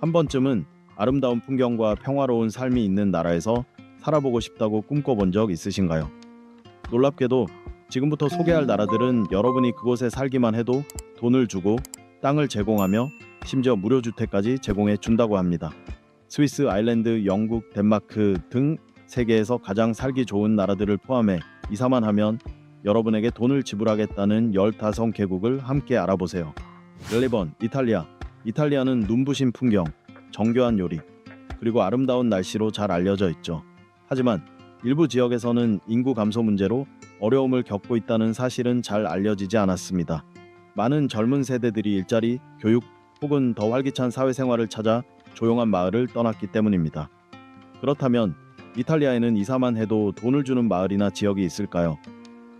한 번쯤은 아름다운 풍경과 평화로운 삶이 있는 나라에서 살아보고 싶다고 꿈꿔본 적 있으신가요? 놀랍게도 지금부터 소개할 나라들은 여러분이 그곳에 살기만 해도 돈을 주고 땅을 제공하며 심지어 무료 주택까지 제공해 준다고 합니다. 스위스, 아일랜드, 영국, 덴마크 등 세계에서 가장 살기 좋은 나라들을 포함해 이사만 하면 여러분에게 돈을 지불하겠다는 15개국을 함께 알아보세요. 1번 이탈리아. 이탈리아는 눈부신 풍경, 정교한 요리, 그리고 아름다운 날씨로 잘 알려져 있죠. 하지만 일부 지역에서는 인구 감소 문제로 어려움을 겪고 있다는 사실은 잘 알려지지 않았습니다. 많은 젊은 세대들이 일자리, 교육 혹은 더 활기찬 사회생활을 찾아 조용한 마을을 떠났기 때문입니다. 그렇다면 이탈리아에는 이사만 해도 돈을 주는 마을이나 지역이 있을까요?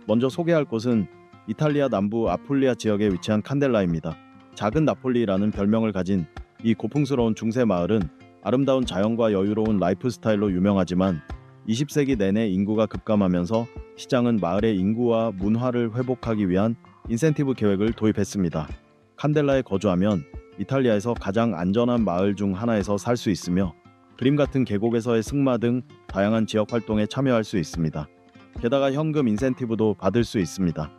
먼저 소개할 곳은 이탈리아 남부 아풀리아 지역에 위치한 칸델라입니다. 작은 나폴리라는 별명을 가진 이 고풍스러운 중세 마을은 아름다운 자연과 여유로운 라이프 스타일로 유명하지만 20세기 내내 인구가 급감하면서 시장은 마을의 인구와 문화를 회복하기 위한 인센티브 계획을 도입했습니다. 칸델라에 거주하면 이탈리아에서 가장 안전한 마을 중 하나에서 살 수 있으며 그림 같은 계곡에서의 승마 등 다양한 지역 활동에 참여할 수 있습니다. 게다가 현금 인센티브도 받을 수 있습니다.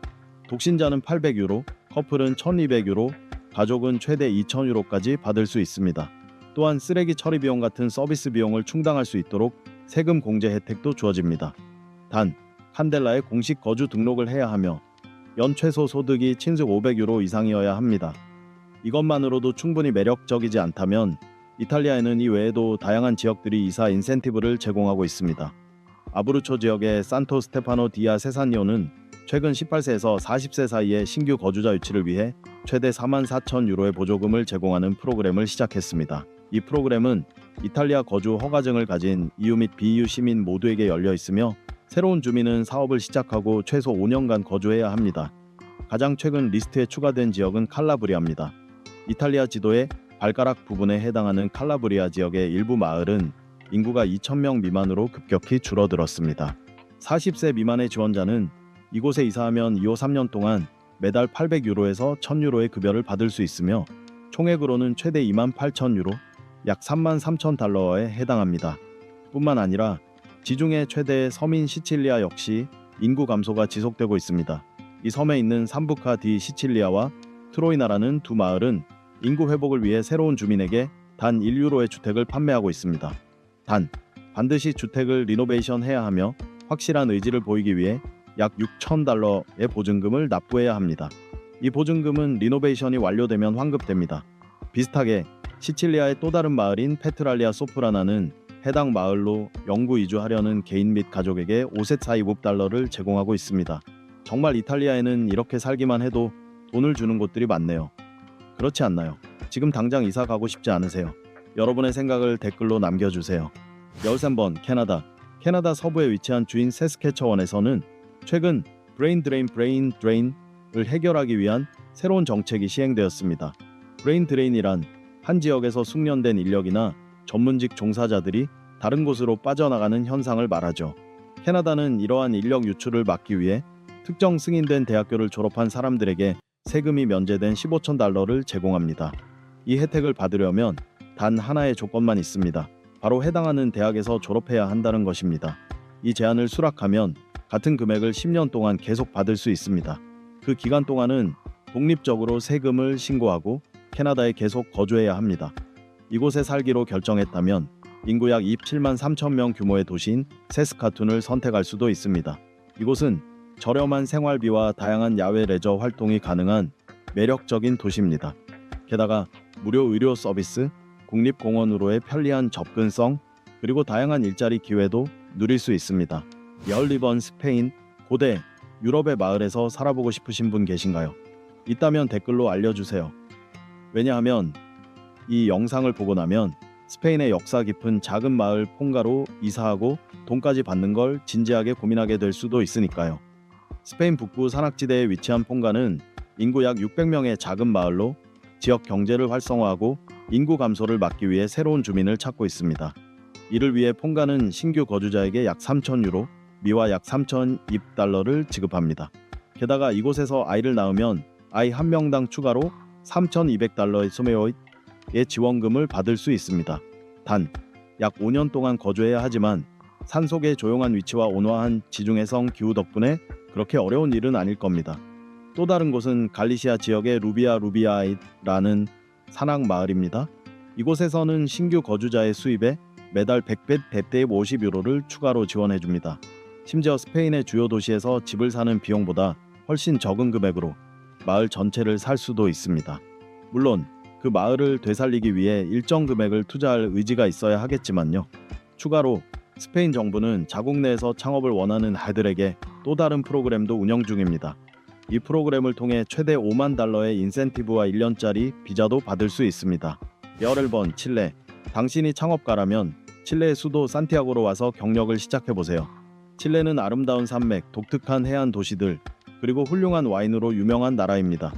독신자는 800유로, 커플은 1200유로, 가족은 최대 2000유로까지 받을 수 있습니다. 또한 쓰레기 처리 비용 같은 서비스 비용을 충당할 수 있도록 세금 공제 혜택도 주어집니다. 단, 칸델라에 공식 거주 등록을 해야 하며 연 최소 소득이 친숙 500유로 이상이어야 합니다. 이것만으로도 충분히 매력적이지 않다면 이탈리아에는 이 외에도 다양한 지역들이 이사 인센티브를 제공하고 있습니다. 아브루초 지역의 산토 스테파노 디아 세산리오는 최근 18세에서 40세 사이의 신규 거주자 유치를 위해 최대 44,000유로의 보조금을 제공하는 프로그램을 시작했습니다. 이 프로그램은 이탈리아 거주 허가증을 가진 EU 및 비EU 시민 모두에게 열려 있으며 새로운 주민은 사업을 시작하고 최소 5년간 거주해야 합니다. 가장 최근 리스트에 추가된 지역은 칼라브리아입니다. 이탈리아 지도의 발가락 부분에 해당하는 칼라브리아 지역의 일부 마을은 인구가 2,000명 미만으로 급격히 줄어들었습니다. 40세 미만의 지원자는 이곳에 이사하면 이후 3년 동안 매달 800유로에서 1,000유로의 급여를 받을 수 있으며 총액으로는 최대 28,000유로, 약 33,000달러에 해당합니다. 뿐만 아니라 지중해 최대의 섬인 시칠리아 역시 인구 감소가 지속되고 있습니다. 이 섬에 있는 삼부카 디 시칠리아와 트로이나라는 두 마을은 인구 회복을 위해 새로운 주민에게 단 1유로의 주택을 판매하고 있습니다. 단, 반드시 주택을 리노베이션 해야 하며 확실한 의지를 보이기 위해 약 6,000달러의 보증금을 납부해야 합니다. 이 보증금은 리노베이션이 완료되면 환급됩니다. 비슷하게 시칠리아의 또 다른 마을인 페트랄리아 소프라나는 해당 마을로 영구 이주하려는 개인 및 가족에게 5세 이국 달러를 제공하고 있습니다. 정말 이탈리아에는 이렇게 살기만 해도 돈을 주는 곳들이 많네요. 그렇지 않나요? 지금 당장 이사 가고 싶지 않으세요? 여러분의 생각을 댓글로 남겨주세요. 13번 캐나다. 캐나다 서부에 위치한 주인 세스케처원에서는 최근 브레인 드레인을 해결하기 위한 새로운 정책이 시행되었습니다. 브레인 드레인이란 한 지역에서 숙련된 인력이나 전문직 종사자들이 다른 곳으로 빠져나가는 현상을 말하죠. 캐나다는 이러한 인력 유출을 막기 위해 특정 승인된 대학교를 졸업한 사람들에게 세금이 면제된 15,000달러를 제공합니다. 이 혜택을 받으려면 단 하나의 조건만 있습니다. 바로 해당하는 대학에서 졸업해야 한다는 것입니다. 이 제한을 수락하면 같은 금액을 10년 동안 계속 받을 수 있습니다. 그 기간 동안은 독립적으로 세금을 신고하고 캐나다에 계속 거주해야 합니다. 이곳에 살기로 결정했다면 인구 약 27만 3천 명 규모의 도시인 세스카툰을 선택할 수도 있습니다. 이곳은 저렴한 생활비와 다양한 야외 레저 활동이 가능한 매력적인 도시입니다. 게다가 무료 의료 서비스, 국립공원으로의 편리한 접근성, 그리고 다양한 일자리 기회도 누릴 수 있습니다. 12번 스페인. 고대 유럽의 마을에서 살아보고 싶으신 분 계신가요? 있다면 댓글로 알려주세요. 왜냐하면 이 영상을 보고 나면 스페인의 역사 깊은 작은 마을 퐁가로 이사하고 돈까지 받는 걸 진지하게 고민하게 될 수도 있으니까요. 스페인 북부 산악지대에 위치한 퐁가는 인구 약 600명의 작은 마을로 지역 경제를 활성화하고 인구 감소를 막기 위해 새로운 주민을 찾고 있습니다. 이를 위해 퐁가는 신규 거주자에게 약 3,000유로, 미화 약 3,000입달러를 지급합니다. 게다가 이곳에서 아이를 낳으면 아이 한 명당 추가로 3,200달러의 소메오잇 지원금을 받을 수 있습니다. 단, 약 5년 동안 거주해야 하지만 산속의 조용한 위치와 온화한 지중해성 기후 덕분에 그렇게 어려운 일은 아닐 겁니다. 또 다른 곳은 갈리시아 지역의 루비아이라는 산악 마을입니다. 이곳에서는 신규 거주자의 수입에 매달 100배 50유로를 추가로 지원해줍니다. 심지어 스페인의 주요 도시에서 집을 사는 비용보다 훨씬 적은 금액으로 마을 전체를 살 수도 있습니다. 물론 그 마을을 되살리기 위해 일정 금액을 투자할 의지가 있어야 하겠지만요. 추가로 스페인 정부는 자국 내에서 창업을 원하는 아이들에게 또 다른 프로그램도 운영 중입니다. 이 프로그램을 통해 최대 5만 달러의 인센티브와 1년짜리 비자도 받을 수 있습니다. 11번 칠레. 당신이 창업가라면 칠레의 수도 산티아고로 와서 경력을 시작해보세요. 칠레는 아름다운 산맥, 독특한 해안 도시들, 그리고 훌륭한 와인으로 유명한 나라입니다.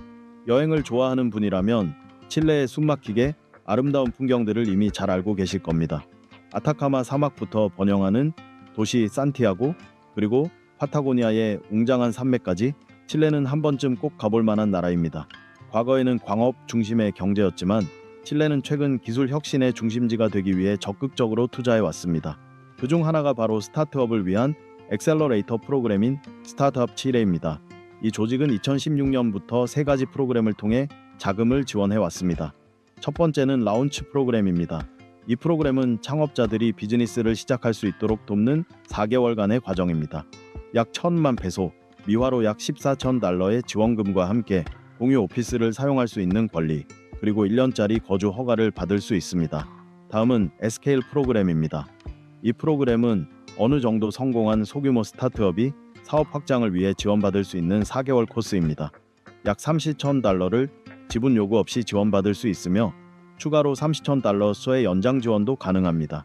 여행을 좋아하는 분이라면 칠레의 숨막히게 아름다운 풍경들을 이미 잘 알고 계실 겁니다. 아타카마 사막부터 번영하는 도시 산티아고, 그리고 파타고니아의 웅장한 산맥까지 칠레는 한 번쯤 꼭 가볼 만한 나라입니다. 과거에는 광업 중심의 경제였지만 칠레는 최근 기술 혁신의 중심지가 되기 위해 적극적으로 투자해 왔습니다. 그중 하나가 바로 스타트업을 위한 엑셀러레이터 프로그램인 스타트업 칠레입니다. 이 조직은 2016년부터 세 가지 프로그램을 통해 자금을 지원해 왔습니다. 첫 번째는 라운치 프로그램입니다. 이 프로그램은 창업자들이 비즈니스를 시작할 수 있도록 돕는 4개월간의 과정입니다. 약 1,000만 페소, 미화로 약 14천 달러의 지원금과 함께 공유 오피스를 사용할 수 있는 권리, 그리고 1년짜리 거주 허가를 받을 수 있습니다. 다음은 에스케일 프로그램입니다. 이 프로그램은 어느 정도 성공한 소규모 스타트업이 사업 확장을 위해 지원받을 수 있는 4개월 코스입니다. 약 30천 달러를 지분 요구 없이 지원받을 수 있으며 추가로 30천 달러 수의 연장 지원도 가능합니다.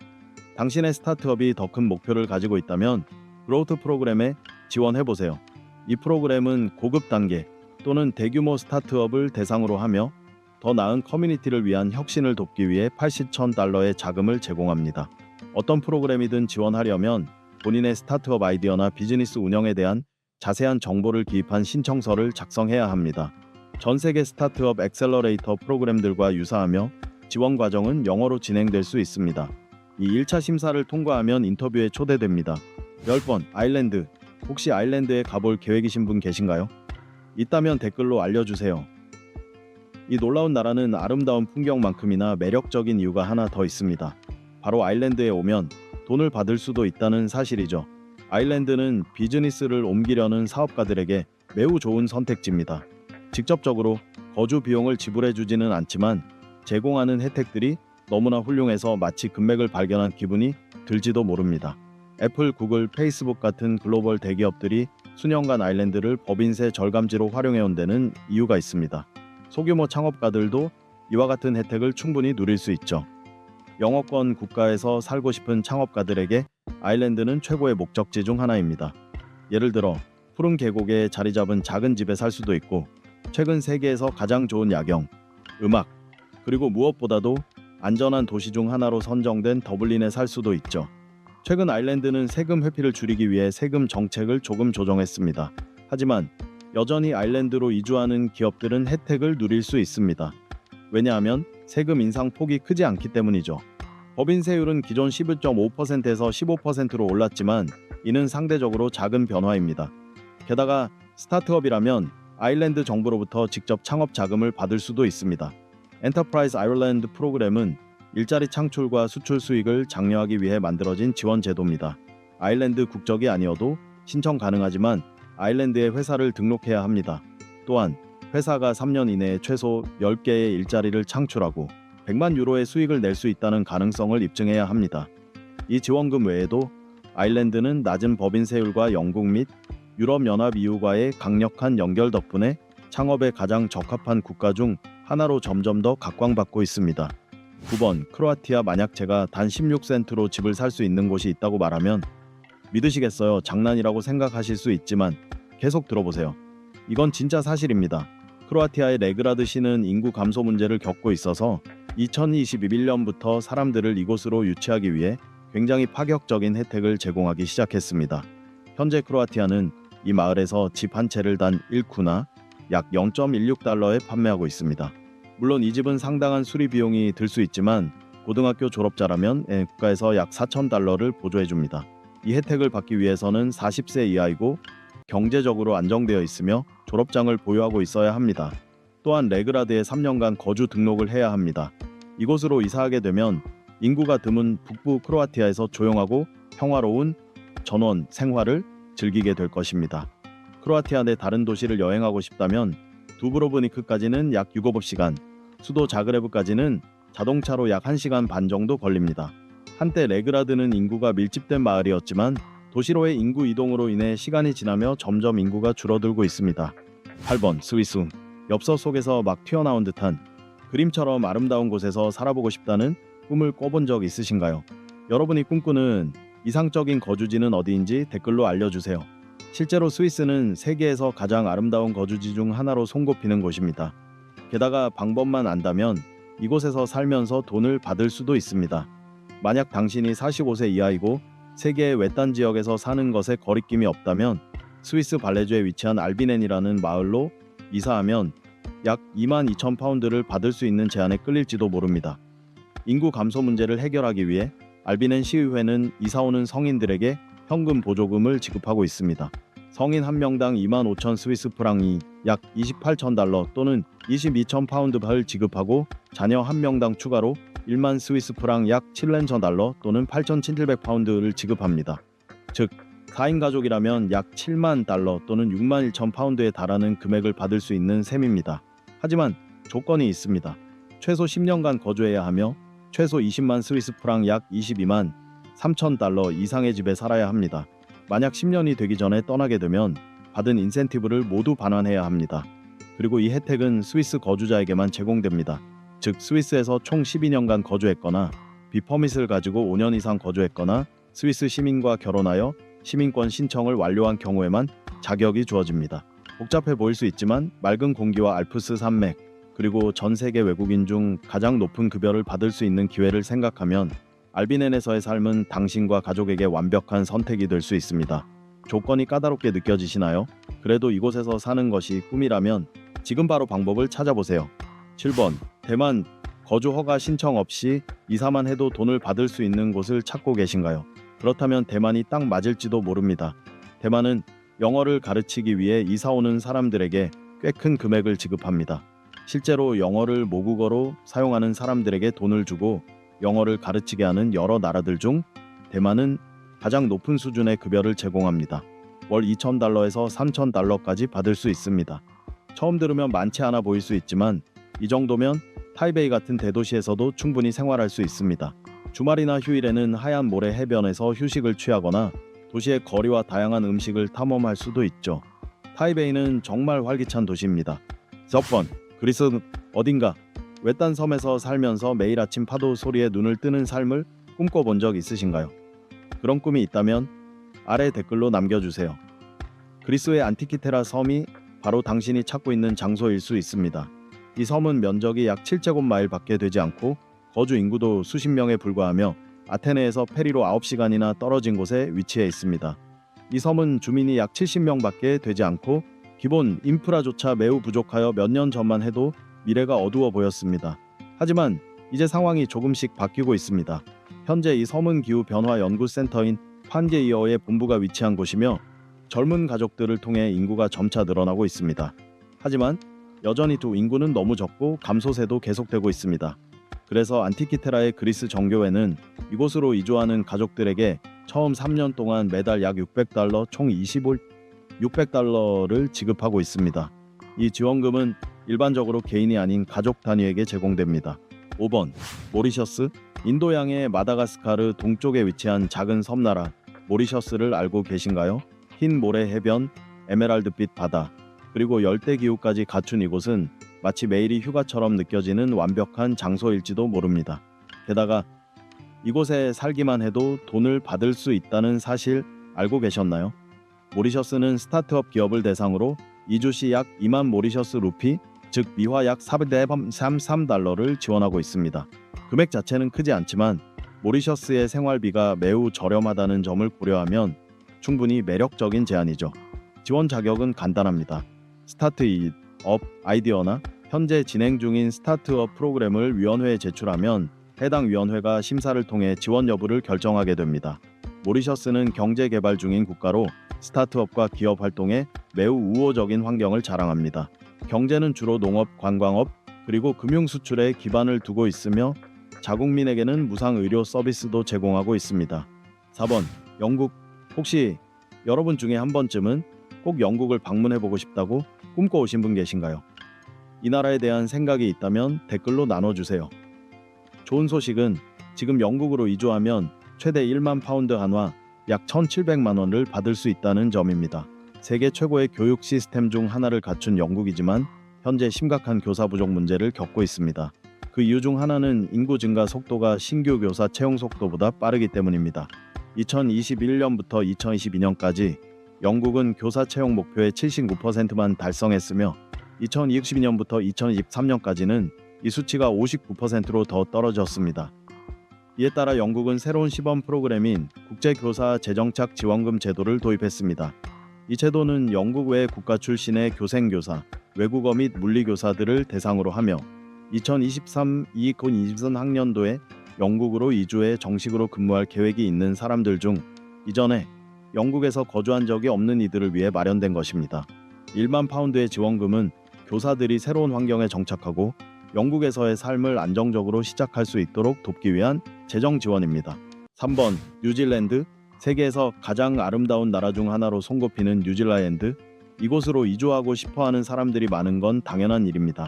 당신의 스타트업이 더 큰 목표를 가지고 있다면 그로우트 프로그램에 지원해보세요. 이 프로그램은 고급 단계 또는 대규모 스타트업을 대상으로 하며 더 나은 커뮤니티를 위한 혁신을 돕기 위해 80천 달러의 자금을 제공합니다. 어떤 프로그램이든 지원하려면 본인의 스타트업 아이디어나 비즈니스 운영에 대한 자세한 정보를 기입한 신청서를 작성해야 합니다. 전 세계 스타트업 엑셀러레이터 프로그램들과 유사하며 지원 과정은 영어로 진행될 수 있습니다. 이 1차 심사를 통과하면 인터뷰에 초대됩니다. 10번 아일랜드. 혹시 아일랜드에 가볼 계획이신 분 계신가요? 있다면 댓글로 알려주세요. 이 놀라운 나라는 아름다운 풍경만큼이나 매력적인 이유가 하나 더 있습니다. 바로 아일랜드에 오면 돈을 받을 수도 있다는 사실이죠. 아일랜드는 비즈니스를 옮기려는 사업가들에게 매우 좋은 선택지입니다. 직접적으로 거주 비용을 지불해 주지는 않지만 제공하는 혜택들이 너무나 훌륭해서 마치 금맥을 발견한 기분이 들지도 모릅니다. 애플, 구글, 페이스북 같은 글로벌 대기업들이 수년간 아일랜드를 법인세 절감지로 활용해온 데는 이유가 있습니다. 소규모 창업가들도 이와 같은 혜택을 충분히 누릴 수 있죠. 영어권 국가에서 살고 싶은 창업가들에게 아일랜드는 최고의 목적지 중 하나입니다. 예를 들어 푸른 계곡에 자리 잡은 작은 집에 살 수도 있고 최근 세계에서 가장 좋은 야경, 음악, 그리고 무엇보다도 안전한 도시 중 하나로 선정된 더블린에 살 수도 있죠. 최근 아일랜드는 세금 회피를 줄이기 위해 세금 정책을 조금 조정했습니다. 하지만 여전히 아일랜드로 이주하는 기업들은 혜택을 누릴 수 있습니다. 왜냐하면 세금 인상 폭이 크지 않기 때문이죠. 법인세율은 기존 11.5%에서 15%로 올랐지만 이는 상대적으로 작은 변화입니다. 게다가 스타트업이라면 아일랜드 정부로부터 직접 창업 자금을 받을 수도 있습니다. 엔터프라이즈 아일랜드 프로그램은 일자리 창출과 수출 수익을 장려하기 위해 만들어진 지원 제도입니다. 아일랜드 국적이 아니어도 신청 가능하지만 아일랜드에 회사를 등록해야 합니다. 또한 회사가 3년 이내에 최소 10개의 일자리를 창출하고 100만 유로의 수익을 낼 수 있다는 가능성을 입증해야 합니다. 이 지원금 외에도 아일랜드는 낮은 법인세율과 영국 및 유럽연합 EU과의 강력한 연결 덕분에 창업에 가장 적합한 국가 중 하나로 점점 더 각광받고 있습니다. 9번 크로아티아. 만약 제가 단 16센트로 집을 살 수 있는 곳이 있다고 말하면 믿으시겠어요? 장난이라고 생각하실 수 있지만 계속 들어보세요. 이건 진짜 사실입니다. 크로아티아의 레그라드 시는 인구 감소 문제를 겪고 있어서 2021년부터 사람들을 이곳으로 유치하기 위해 굉장히 파격적인 혜택을 제공하기 시작했습니다. 현재 크로아티아는 이 마을에서 집 한 채를 단 1쿠나 약 0.16달러에 판매하고 있습니다. 물론 이 집은 상당한 수리 비용이 들 수 있지만 고등학교 졸업자라면 국가에서 약 4,000달러를 보조해 줍니다. 이 혜택을 받기 위해서는 40세 이하이고 경제적으로 안정되어 있으며 졸업장을 보유하고 있어야 합니다. 또한 레그라드에 3년간 거주 등록을 해야 합니다. 이곳으로 이사하게 되면 인구가 드문 북부 크로아티아에서 조용하고 평화로운 전원 생활을 즐기게 될 것입니다. 크로아티아 내 다른 도시를 여행하고 싶다면 두브로브니크까지는 약 6-7시간, 수도 자그레브까지는 자동차로 약 1시간 반 정도 걸립니다. 한때 레그라드는 인구가 밀집된 마을이었지만 도시로의 인구 이동으로 인해 시간이 지나며 점점 인구가 줄어들고 있습니다. 8번 스위스. 엽서 속에서 막 튀어나온 듯한 그림처럼 아름다운 곳에서 살아보고 싶다는 꿈을 꿔본 적 있으신가요? 여러분이 꿈꾸는 이상적인 거주지는 어디인지 댓글로 알려주세요. 실제로 스위스는 세계에서 가장 아름다운 거주지 중 하나로 손꼽히는 곳입니다. 게다가 방법만 안다면 이곳에서 살면서 돈을 받을 수도 있습니다. 만약 당신이 45세 이하이고 세계의 외딴 지역에서 사는 것에 거리낌이 없다면 스위스 발레주에 위치한 알비넨이라는 마을로 이사하면 약 22,000파운드를 받을 수 있는 제안에 끌릴지도 모릅니다. 인구 감소 문제를 해결하기 위해 알비넨 시의회는 이사오는 성인들에게 현금 보조금을 지급하고 있습니다. 성인 한 명당 25,000 스위스 프랑이 약 28,000달러 또는 22,000파운드를 지급하고 자녀 한 명당 추가로 1만 스위스 프랑 약 7,000달러 또는 8,700파운드를 지급합니다. 즉 4인 가족이라면 약 7만 달러 또는 6만 1천 파운드에 달하는 금액을 받을 수 있는 셈입니다. 하지만 조건이 있습니다. 최소 10년간 거주해야 하며 최소 20만 스위스 프랑 약 22만 3천 달러 이상의 집에 살아야 합니다. 만약 10년이 되기 전에 떠나게 되면 받은 인센티브를 모두 반환해야 합니다. 그리고 이 혜택은 스위스 거주자에게만 제공됩니다. 즉 스위스에서 총 12년간 거주했거나 비퍼밋을 가지고 5년 이상 거주했거나 스위스 시민과 결혼하여 시민권 신청을 완료한 경우에만 자격이 주어집니다. 복잡해 보일 수 있지만 맑은 공기와 알프스 산맥 그리고 전 세계 외국인 중 가장 높은 급여를 받을 수 있는 기회를 생각하면 알비넨에서의 삶은 당신과 가족에게 완벽한 선택이 될 수 있습니다. 조건이 까다롭게 느껴지시나요? 그래도 이곳에서 사는 것이 꿈이라면 지금 바로 방법을 찾아보세요. 7번 대만. 거주 허가 신청 없이 이사만 해도 돈을 받을 수 있는 곳을 찾고 계신가요? 그렇다면 대만이 딱 맞을지도 모릅니다. 대만은 영어를 가르치기 위해 이사 오는 사람들에게 꽤 큰 금액을 지급합니다. 실제로 영어를 모국어로 사용하는 사람들에게 돈을 주고 영어를 가르치게 하는 여러 나라들 중 대만은 가장 높은 수준의 급여를 제공합니다. 월 2,000달러에서 3,000달러까지 받을 수 있습니다. 처음 들으면 많지 않아 보일 수 있지만 이 정도면 타이베이 같은 대도시에서도 충분히 생활할 수 있습니다. 주말이나 휴일에는 하얀 모래 해변에서 휴식을 취하거나 도시의 거리와 다양한 음식을 탐험할 수도 있죠. 타이베이는 정말 활기찬 도시입니다. 10번 그리스. 어딘가 외딴 섬에서 살면서 매일 아침 파도 소리에 눈을 뜨는 삶을 꿈꿔본 적 있으신가요? 그런 꿈이 있다면 아래 댓글로 남겨주세요. 그리스의 안티키테라 섬이 바로 당신이 찾고 있는 장소일 수 있습니다. 이 섬은 면적이 약 7제곱마일밖에 되지 않고 거주 인구도 수십 명에 불과하며 아테네에서 페리로 9시간이나 떨어진 곳에 위치해 있습니다. 이 섬은 주민이 약 70명밖에 되지 않고 기본 인프라조차 매우 부족하여 몇 년 전만 해도 미래가 어두워 보였습니다. 하지만 이제 상황이 조금씩 바뀌고 있습니다. 현재 이 섬은 기후변화연구센터인 판게이어의 본부가 위치한 곳이며 젊은 가족들을 통해 인구가 점차 늘어나고 있습니다. 하지만 여전히 인구는 너무 적고 감소세도 계속되고 있습니다. 그래서 안티키테라의 그리스 정교회는 이곳으로 이주하는 가족들에게 처음 3년 동안 매달 약 600달러 총 600달러를 지급하고 있습니다. 이 지원금은 일반적으로 개인이 아닌 가족 단위에게 제공됩니다. 5번 모리셔스. 인도양의 마다가스카르 동쪽에 위치한 작은 섬나라 모리셔스를 알고 계신가요? 흰 모래 해변, 에메랄드빛 바다, 그리고 열대기후까지 갖춘 이곳은 마치 매일이 휴가처럼 느껴지는 완벽한 장소일지도 모릅니다. 게다가 이곳에 살기만 해도 돈을 받을 수 있다는 사실 알고 계셨나요? 모리셔스는 스타트업 기업을 대상으로 이주 시 약 2만 모리셔스 루피, 즉 미화 약 433달러를 지원하고 있습니다. 금액 자체는 크지 않지만 모리셔스의 생활비가 매우 저렴하다는 점을 고려하면 충분히 매력적인 제안이죠. 지원 자격은 간단합니다. 스타트업 아이디어나 현재 진행 중인 스타트업 프로그램을 위원회에 제출하면 해당 위원회가 심사를 통해 지원 여부를 결정하게 됩니다. 모리셔스는 경제 개발 중인 국가로 스타트업과 기업 활동에 매우 우호적인 환경을 자랑합니다. 경제는 주로 농업, 관광업, 그리고 금융 수출에 기반을 두고 있으며 자국민에게는 무상 의료 서비스도 제공하고 있습니다. 4번, 영국. 혹시 여러분 중에 한 번쯤은 꼭 영국을 방문해보고 싶다고 꿈꿔오신 분 계신가요? 이 나라에 대한 생각이 있다면 댓글로 나눠주세요. 좋은 소식은 지금 영국으로 이주하면 최대 1만 파운드 한화 약 1,700만 원을 받을 수 있다는 점입니다. 세계 최고의 교육 시스템 중 하나를 갖춘 영국이지만 현재 심각한 교사 부족 문제를 겪고 있습니다. 그 이유 중 하나는 인구 증가 속도가 신규 교사 채용 속도보다 빠르기 때문입니다. 2021년부터 2022년까지 영국은 교사 채용 목표의 79%만 달성했으며 2022년부터 2023년까지는 이 수치가 59%로 더 떨어졌습니다. 이에 따라 영국은 새로운 시범 프로그램인 국제교사 재정착 지원금 제도를 도입했습니다. 이 제도는 영국 외 국가 출신의 교생교사, 외국어 및 물리교사들을 대상으로 하며 2023-2024 학년도에 영국으로 이주해 정식으로 근무할 계획이 있는 사람들 중 이전에 영국에서 거주한 적이 없는 이들을 위해 마련된 것입니다. 1만 파운드의 지원금은 교사들이 새로운 환경에 정착하고 영국에서의 삶을 안정적으로 시작할 수 있도록 돕기 위한 재정 지원입니다. 3번, 뉴질랜드. 세계에서 가장 아름다운 나라 중 하나로 손꼽히는 뉴질랜드. 이곳으로 이주하고 싶어하는 사람들이 많은 건 당연한 일입니다.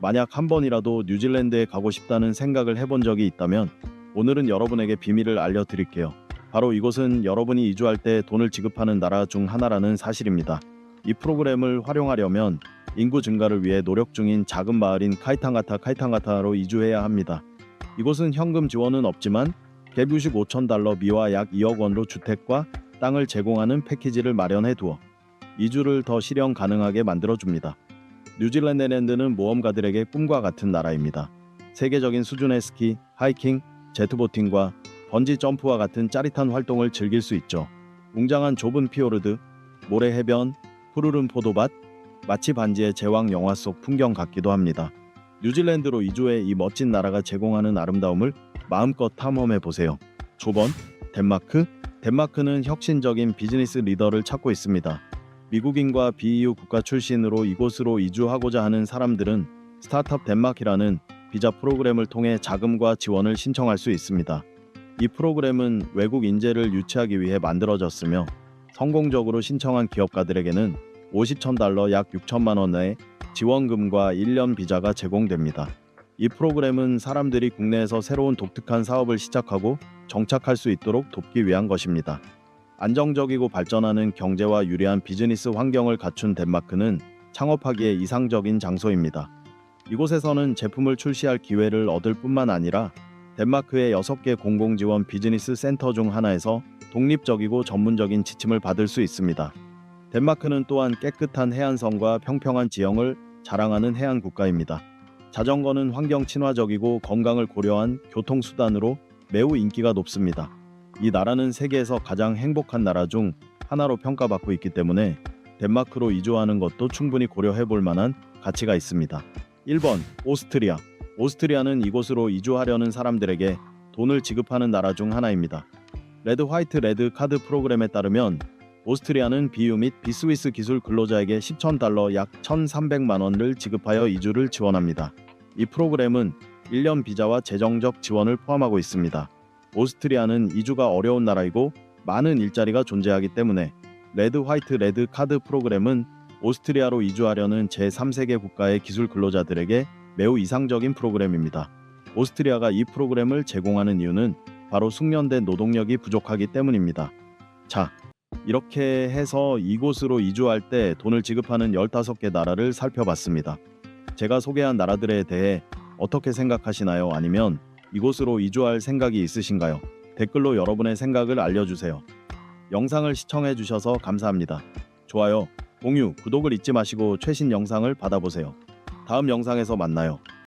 만약 한 번이라도 뉴질랜드에 가고 싶다는 생각을 해본 적이 있다면 오늘은 여러분에게 비밀을 알려드릴게요. 바로 이곳은 여러분이 이주할 때 돈을 지급하는 나라 중 하나라는 사실입니다. 이 프로그램을 활용하려면 인구 증가를 위해 노력 중인 작은 마을인 카이탄가타로 이주해야 합니다. 이곳은 현금 지원은 없지만 개뷰식 5,000달러 미와 약 2억 원으로 주택과 땅을 제공하는 패키지를 마련해 두어 이주를 더 실현 가능하게 만들어줍니다. 뉴질랜드는 모험가들에게 꿈과 같은 나라입니다. 세계적인 수준의 스키, 하이킹, 제트보팅과 번지 점프와 같은 짜릿한 활동을 즐길 수 있죠. 웅장한 좁은 피오르드, 모래 해변, 푸르른 포도밭, 마치 반지의 제왕 영화 속 풍경 같기도 합니다. 뉴질랜드로 이주해 이 멋진 나라가 제공하는 아름다움을 마음껏 탐험해 보세요. 조번, 덴마크. 덴마크는 혁신적인 비즈니스 리더를 찾고 있습니다. 미국인과 비EU 국가 출신으로 이곳으로 이주하고자 하는 사람들은 스타트업 덴마크라는 비자 프로그램을 통해 자금과 지원을 신청할 수 있습니다. 이 프로그램은 외국 인재를 유치하기 위해 만들어졌으며 성공적으로 신청한 기업가들에게는 50,000달러 약 6천만 원의 지원금과 1년 비자가 제공됩니다. 이 프로그램은 사람들이 국내에서 새로운 독특한 사업을 시작하고 정착할 수 있도록 돕기 위한 것입니다. 안정적이고 발전하는 경제와 유리한 비즈니스 환경을 갖춘 덴마크는 창업하기에 이상적인 장소입니다. 이곳에서는 제품을 출시할 기회를 얻을 뿐만 아니라 덴마크의 6개 공공지원 비즈니스 센터 중 하나에서 독립적이고 전문적인 지침을 받을 수 있습니다. 덴마크는 또한 깨끗한 해안선과 평평한 지형을 자랑하는 해안 국가입니다. 자전거는 환경 친화적이고 건강을 고려한 교통수단으로 매우 인기가 높습니다. 이 나라는 세계에서 가장 행복한 나라 중 하나로 평가받고 있기 때문에 덴마크로 이주하는 것도 충분히 고려해 볼 만한 가치가 있습니다. 1번, 오스트리아. 오스트리아는 이곳으로 이주하려는 사람들에게 돈을 지급하는 나라 중 하나입니다. 레드 화이트 레드 카드 프로그램에 따르면 오스트리아는 비유 및 비스위스 기술 근로자에게 10,000달러 약 1,300만 원을 지급하여 이주를 지원합니다. 이 프로그램은 1년 비자와 재정적 지원을 포함하고 있습니다. 오스트리아는 이주가 어려운 나라이고 많은 일자리가 존재하기 때문에 레드 화이트 레드 카드 프로그램은 오스트리아로 이주하려는 제3세계 국가의 기술 근로자들에게 매우 이상적인 프로그램입니다. 오스트리아가 이 프로그램을 제공하는 이유는 바로 숙련된 노동력이 부족하기 때문입니다. 자, 이렇게 해서 이곳으로 이주할 때 돈을 지급하는 15개 나라를 살펴봤습니다. 제가 소개한 나라들에 대해 어떻게 생각하시나요? 아니면 이곳으로 이주할 생각이 있으신가요? 댓글로 여러분의 생각을 알려주세요. 영상을 시청해주셔서 감사합니다. 좋아요, 공유, 구독을 잊지 마시고 최신 영상을 받아보세요. 다음 영상에서 만나요.